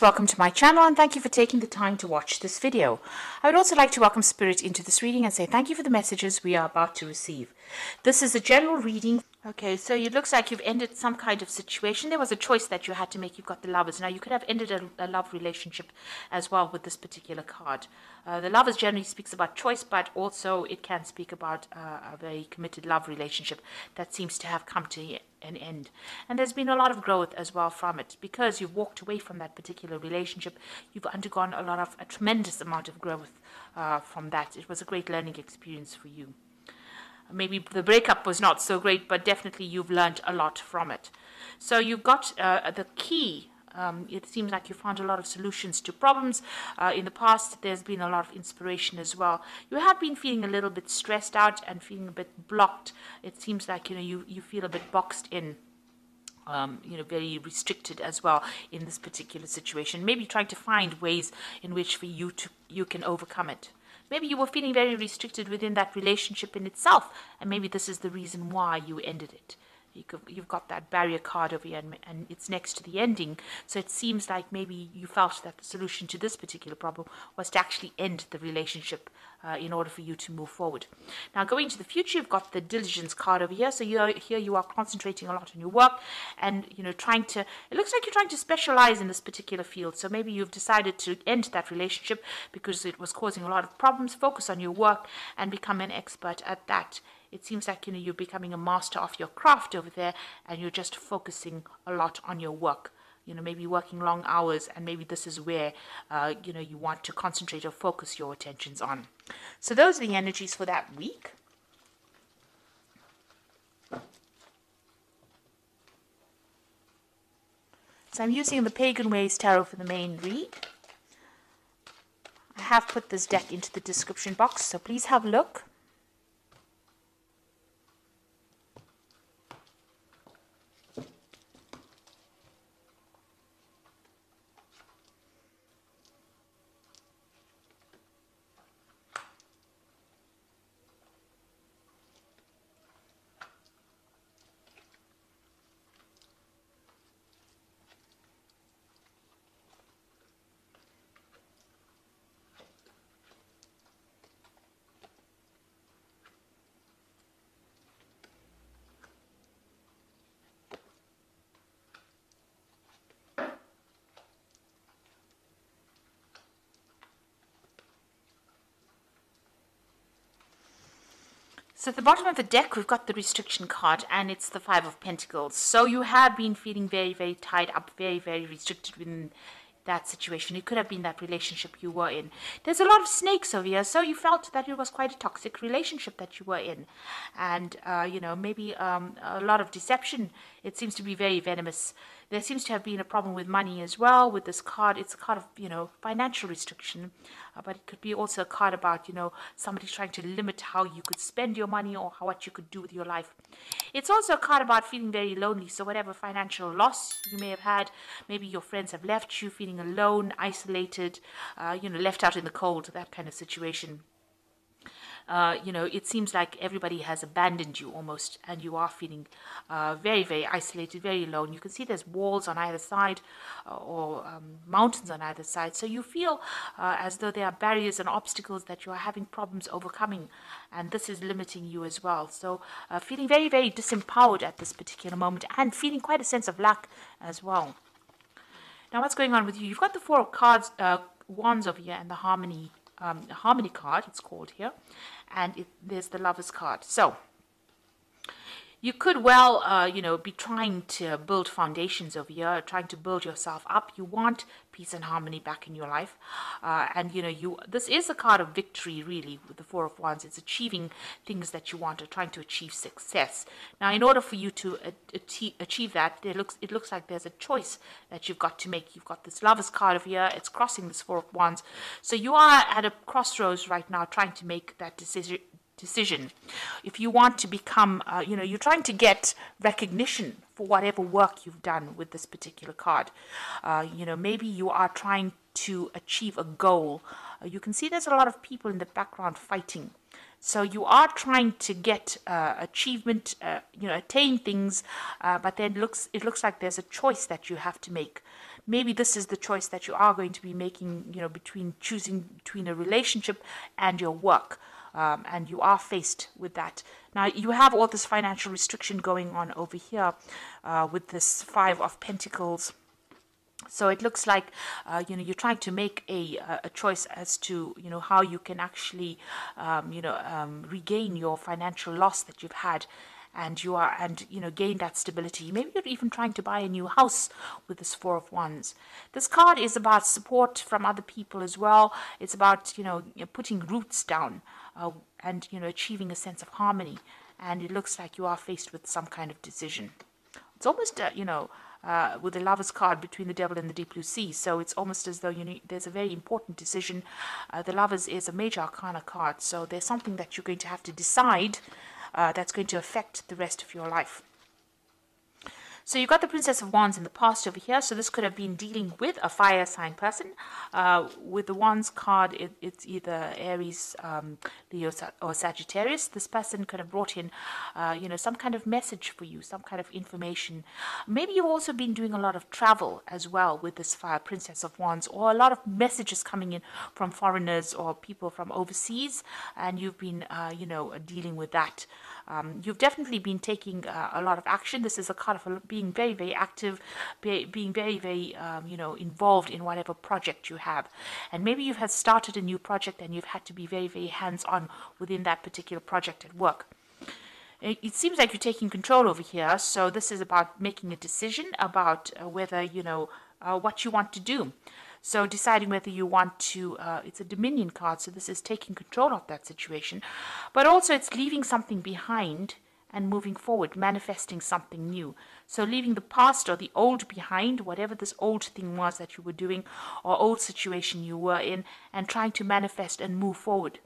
Welcome to my channel and thank you for taking the time to watch this video. I would also like to welcome Spirit into this reading and say thank you for the messages we are about to receive. This is a general reading. Okay, so it looks like you've ended some kind of situation. There was a choice that you had to make. You've got the Lovers. Now, you could have ended a love relationship as well with this particular card. The Lovers generally speaks about choice, but also it can speak about a very committed love relationship that seems to have come to an end. And there's been a lot of growth as well from it. Because you've walked away from that particular relationship, you've undergone a tremendous amount of growth from that. It was a great learning experience for you. Maybe the breakup was not so great, but definitely you've learned a lot from it. So you've got the key. It seems like you found a lot of solutions to problems. In the past, there's been a lot of inspiration as well. You have been feeling a little bit stressed out and feeling a bit blocked. It seems like you feel a bit boxed in. Very restricted as well in this particular situation. Maybe trying to find ways in which for you can overcome it. Maybe you were feeling very restricted within that relationship in itself, and maybe this is the reason why you ended it. You've got that barrier card over here, and it's next to the ending. So it seems like maybe you felt that the solution to this particular problem was to actually end the relationship in order for you to move forward. Now, going to the future, you've got the diligence card over here. So here you are concentrating a lot on your work, and it looks like you're trying to specialize in this particular field. So maybe you've decided to end that relationship because it was causing a lot of problems. Focus on your work and become an expert at that. It seems like you're becoming a master of your craft over there, and you're just focusing a lot on your work. Maybe working long hours, and maybe this is where you want to concentrate or focus your attentions on. So those are the energies for that week. So I'm using the Pagan Ways Tarot for the main read. I have put this deck into the description box, so please have a look. So at the bottom of the deck, we've got the restriction card, and it's the Five of Pentacles. So you have been feeling very, very tied up, very, very restricted within that situation. It could have been that relationship you were in. There's a lot of snakes over here, so you felt that it was quite a toxic relationship that you were in. And, maybe a lot of deception. It seems to be very venomous. There seems to have been a problem with money as well with this card. It's a card of, financial restriction. But it could be also a card about, somebody trying to limit how you could spend your money or what you could do with your life. It's also a card about feeling very lonely. So whatever financial loss you may have had, maybe your friends have left you, feeling alone, isolated, left out in the cold, that kind of situation. It seems like everybody has abandoned you almost, and you are feeling very, very isolated, very alone. You can see there's walls on either side or mountains on either side. So you feel as though there are barriers and obstacles that you are having problems overcoming, and this is limiting you as well. So feeling very, very disempowered at this particular moment, and feeling quite a sense of lack as well. Now, what's going on with you? You've got the Four of Wands over here, and the Harmony card, it's called here, and there's the Lovers card. So you could well, be trying to build foundations over here, trying to build yourself up. You want peace and harmony back in your life. This is a card of victory, really, with the Four of Wands. It's achieving things that you want, or trying to achieve success. Now, in order for you to achieve that, it looks like there's a choice that you've got to make. You've got this Lovers card over here. It's crossing this Four of Wands. So you are at a crossroads right now, trying to make that decision. If you want to become, you're trying to get recognition for whatever work you've done with this particular card. Maybe you are trying to achieve a goal. You can see there's a lot of people in the background fighting. So you are trying to get achievement, attain things, but then it looks like there's a choice that you have to make. maybe this is the choice that you are going to be making, between choosing between a relationship and your work. And you are faced with that. Now, you have all this financial restriction going on over here with this Five of Pentacles. So it looks like, you're trying to make a choice as to, how you can actually, regain your financial loss that you've had. And gain that stability. Maybe you're even trying to buy a new house with this Four of Wands. This card is about support from other people as well. It's about, putting roots down and, achieving a sense of harmony. And it looks like you are faced with some kind of decision. It's almost, with the Lover's card between the Devil and the Deep Blue Sea. So it's almost as though there's a very important decision. The Lovers is a major arcana card. So there's something that you're going to have to decide that's going to affect the rest of your life. So you got the Princess of Wands in the past over here. So this could have been dealing with a fire sign person. With the Wands card, it's either Aries, Leo, or Sagittarius. This person could have brought in, some kind of message for you, some kind of information. Maybe you've also been doing a lot of travel as well with this fire Princess of Wands, or a lot of messages coming in from foreigners or people from overseas, and you've been, dealing with that. You've definitely been taking a lot of action. This is a card of being very, very active, being very, very, involved in whatever project you have. And maybe you have started a new project and you've had to be very, very hands-on within that particular project at work. It seems like you're taking control over here. So this is about making a decision about whether, what you want to do. So deciding whether you want to, it's a Dominion card, so this is taking control of that situation. But also it's leaving something behind and moving forward, manifesting something new. So leaving the past or the old behind, whatever this old thing was that you were doing or old situation you were in, and trying to manifest and move forward.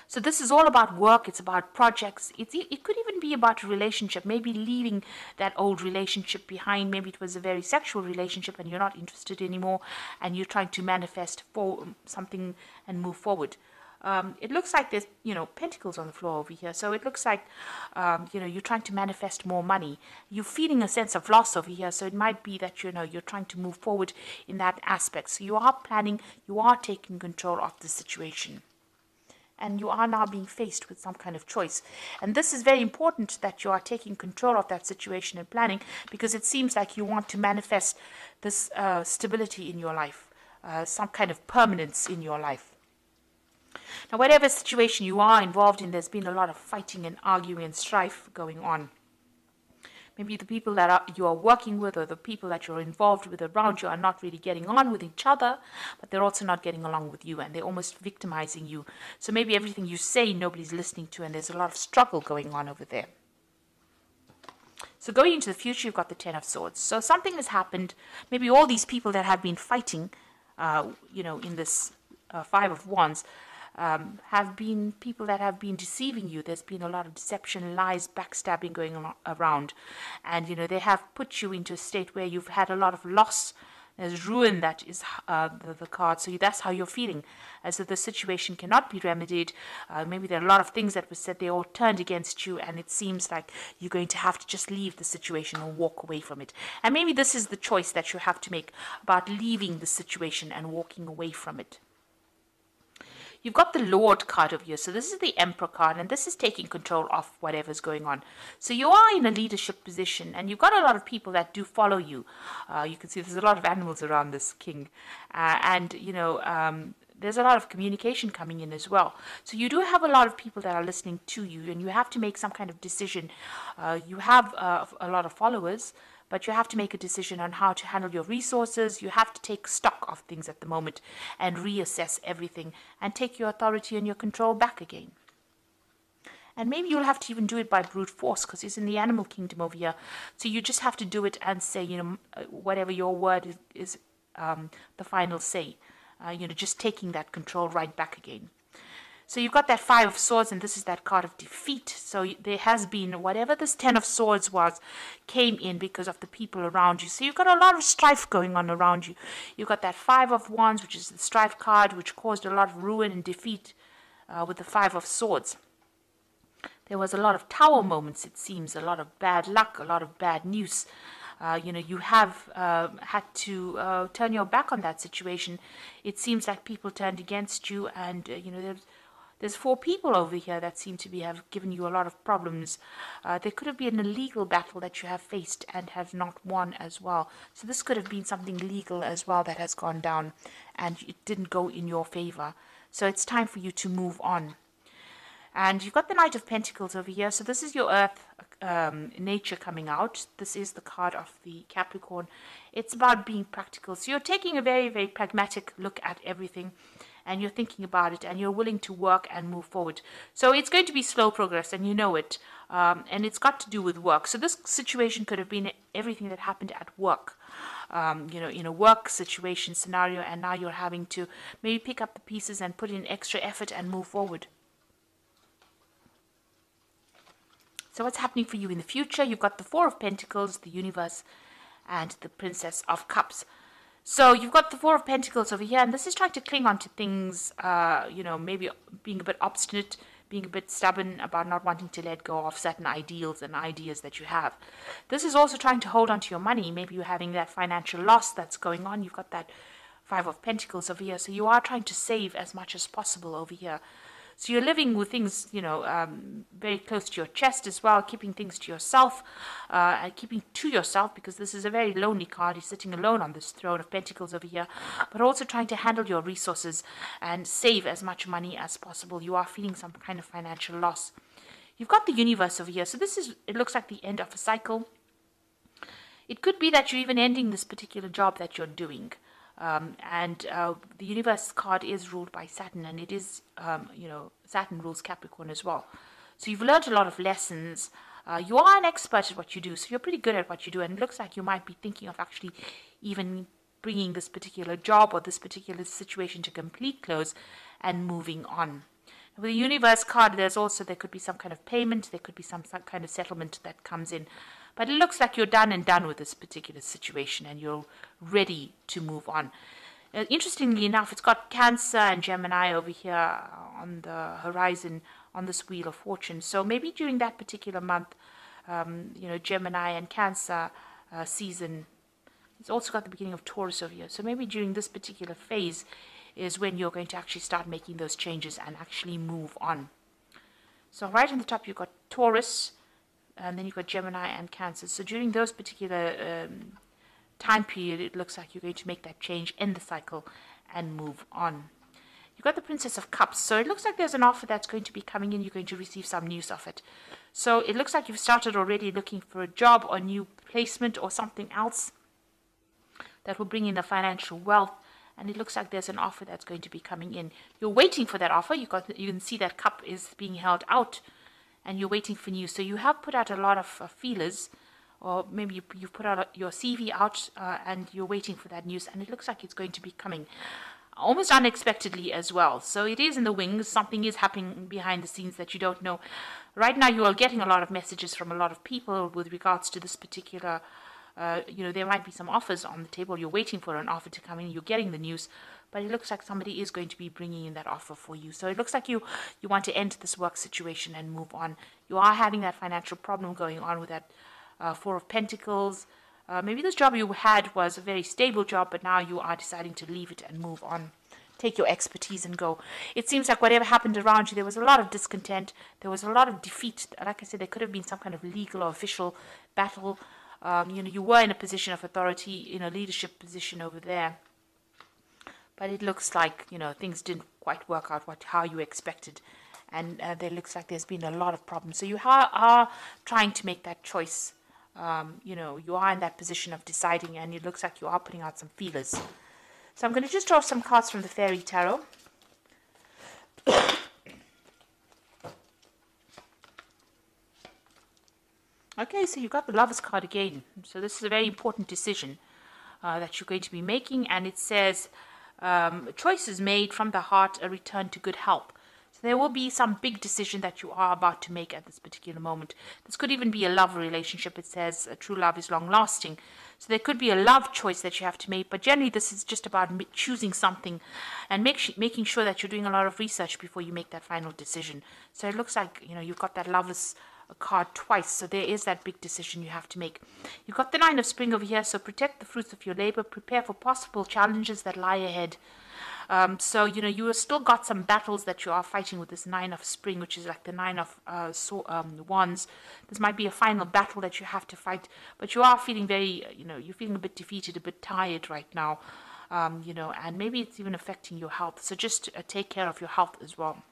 So this is all about work. It's about projects. It could even be about a relationship, maybe leaving that old relationship behind. Maybe it was a very sexual relationship and you're not interested anymore, and you're trying to manifest for something and move forward. It looks like there's, pentacles on the floor over here. So it looks like, you're trying to manifest more money. You're feeling a sense of loss over here. So it might be that, you're trying to move forward in that aspect. So you are planning, you are taking control of the situation. And you are now being faced with some kind of choice. And this is very important, that you are taking control of that situation and planning, because it seems like you want to manifest this stability in your life, some kind of permanence in your life. Now, whatever situation you are involved in, there's been a lot of fighting and arguing and strife going on. Maybe the people that you are working with, or the people that you're involved with around you, are not really getting on with each other, but they're also not getting along with you, and they're almost victimizing you. So maybe everything you say, nobody's listening to, and there's a lot of struggle going on over there. So going into the future, you've got the Ten of Swords. So something has happened. Maybe all these people that have been fighting, in this Five of Wands, have been people that have been deceiving you. There's been a lot of deception, lies, backstabbing going on around. And, they have put you into a state where you've had a lot of loss. There's ruin, that is the card. So that's how you're feeling, as if the situation cannot be remedied. Maybe there are a lot of things that were said, they all turned against you, and it seems like you're going to have to just leave the situation and walk away from it. And maybe this is the choice that you have to make, about leaving the situation and walking away from it. You've got the Lord card over here. So this is the Emperor card, and this is taking control of whatever's going on. So you are in a leadership position, and you've got a lot of people that do follow you. You can see there's a lot of animals around this king. There's a lot of communication coming in as well. So you do have a lot of people that are listening to you, and you have to make some kind of decision. You have a lot of followers, but you have to make a decision on how to handle your resources. You have to take stock of things at the moment and reassess everything and take your authority and your control back again. And maybe you'll have to even do it by brute force, because it's in the animal kingdom over here. So you just have to do it and say, whatever your word is the final say. Just taking that control right back again. So you've got that Five of Swords, and this is that card of defeat. So there has been, whatever this Ten of Swords was, came in because of the people around you. So you've got a lot of strife going on around you. You've got that Five of Wands, which is the strife card, which caused a lot of ruin and defeat with the Five of Swords. There was a lot of Tower moments, it seems, a lot of bad luck, a lot of bad news. You have had to turn your back on that situation. It seems like people turned against you, and there's 4 people over here that seem to have given you a lot of problems. There could have been a legal battle that you have faced and have not won as well. So this could have been something legal as well that has gone down, and it didn't go in your favor. So it's time for you to move on. And you've got the Knight of Pentacles over here. So this is your Earth nature coming out. This is the card of the Capricorn. It's about being practical. So you're taking a very, very pragmatic look at everything. And you're thinking about it. And you're willing to work and move forward. So it's going to be slow progress. And you know it. And it's got to do with work. So this situation could have been everything that happened at work. In a work situation scenario. And now you're having to maybe pick up the pieces and put in extra effort and move forward. So what's happening for you in the future? You've got the 4 of Pentacles, the Universe, and the Princess of Cups. So you've got the 4 of Pentacles over here, and this is trying to cling on to things, maybe being a bit obstinate, being a bit stubborn about not wanting to let go of certain ideals and ideas that you have. This is also trying to hold on to your money. Maybe you're having that financial loss that's going on. You've got that 5 of Pentacles over here. So you are trying to save as much as possible over here. So you're living with things, very close to your chest as well, keeping things to yourself, and keeping to yourself, because this is a very lonely card. You're sitting alone on this throne of pentacles over here, but also trying to handle your resources and save as much money as possible. You are feeling some kind of financial loss. You've got the universe over here. So it looks like the end of a cycle. It could be that you're even ending this particular job that you're doing. The universe card is ruled by Saturn, and it is, Saturn rules Capricorn as well. So you've learned a lot of lessons. You are an expert at what you do, so you're pretty good at what you do, and it looks like you might be thinking of actually even bringing this particular job or this particular situation to complete close and moving on. With the universe card, there could be some kind of payment, there could be some kind of settlement that comes in. But it looks like you're done with this particular situation and you're ready to move on. Interestingly enough, it's got Cancer and Gemini over here on the horizon on this Wheel of Fortune. So maybe during that particular month, Gemini and Cancer season. It's also got the beginning of Taurus over here. So maybe during this particular phase is when you're going to actually start making those changes and actually move on. So right on the top, you've got Taurus, and then you've got Gemini and Cancer. So during those particular time period, it looks like you're going to make that change, end the cycle, and move on. You've got the Princess of Cups. So it looks like there's an offer that's going to be coming in. You're going to receive some news of it. So it looks like you've started already looking for a job or new placement or something else that will bring in the financial wealth. And it looks like there's an offer that's going to be coming in. You're waiting for that offer. You can see that cup is being held out, and you're waiting for news. So you have put out a lot of feelers, or maybe you've put out your CV out, and you're waiting for that news. And it looks like it's going to be coming almost unexpectedly as well. So it is in the wings. Something is happening behind the scenes that you don't know. Right now you are getting a lot of messages from a lot of people with regards to this particular there might be some offers on the table. You're waiting for an offer to come in. You're getting the news, but it looks like somebody is going to be bringing in that offer for you. So it looks like you want to end this work situation and move on. You are having that financial problem going on with that 4 of Pentacles. Maybe this job you had was a very stable job, but now you are deciding to leave it and move on. Take your expertise and go. It seems like whatever happened around you, there was a lot of discontent. There was a lot of defeat. Like I said, there could have been some kind of legal or official battle. You were in a position of authority, in a leadership position over there. But it looks like, things didn't quite work out how you expected. And there looks like there's been a lot of problems. So you are trying to make that choice. You are in that position of deciding, and it looks like you are putting out some feelers. So I'm going to just draw some cards from the Fairy Tarot. Okay, so you've got the Lover's card again. So this is a very important decision that you're going to be making. And it says, choices made from the heart, a return to good health. So there will be some big decision that you are about to make at this particular moment. This could even be a love relationship. It says true love is long lasting. So there could be a love choice that you have to make. But generally this is just about choosing something and making sure that you're doing a lot of research before you make that final decision. So it looks like, you've got that Lover's card twice. So there is that big decision you have to make. You've got the Nine of Spring over here. So protect the fruits of your labor. Prepare for possible challenges that lie ahead. So, you have still got some battles that you are fighting with this Nine of Spring, which is like the Nine of Wands. This might be a final battle that you have to fight, but you are feeling very, you're feeling a bit defeated, a bit tired right now, and maybe it's even affecting your health. So just take care of your health as well.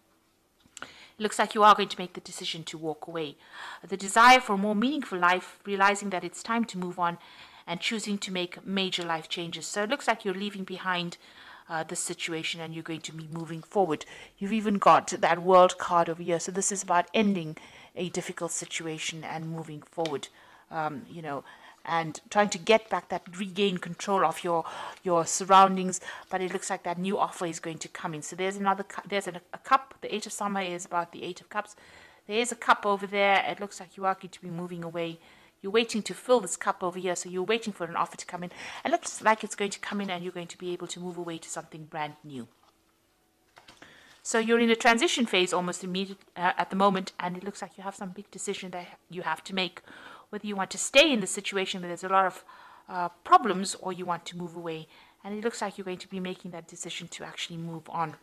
It looks like you are going to make the decision to walk away. The desire for a more meaningful life, realizing that it's time to move on and choosing to make major life changes. So it looks like you're leaving behind this situation and you're going to be moving forward. You've even got that World card over here. So this is about ending a difficult situation and moving forward, and trying to get back that regain control of your surroundings. But it looks like that new offer is going to come in. So there's a cup. The Eight of Summer is about the Eight of Cups. There is a cup over there. It looks like you are going to be moving away. You're waiting to fill this cup over here, so you're waiting for an offer to come in. It looks like it's going to come in and you're going to be able to move away to something brand new. So you're in a transition phase almost immediately at the moment, and it looks like you have some big decision that you have to make, whether you want to stay in the situation where there's a lot of problems or you want to move away. And it looks like you're going to be making that decision to actually move on.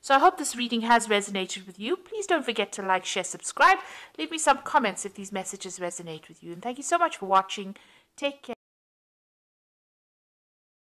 So I hope this reading has resonated with you. Please don't forget to like, share, subscribe. Leave me some comments if these messages resonate with you. And thank you so much for watching. Take care.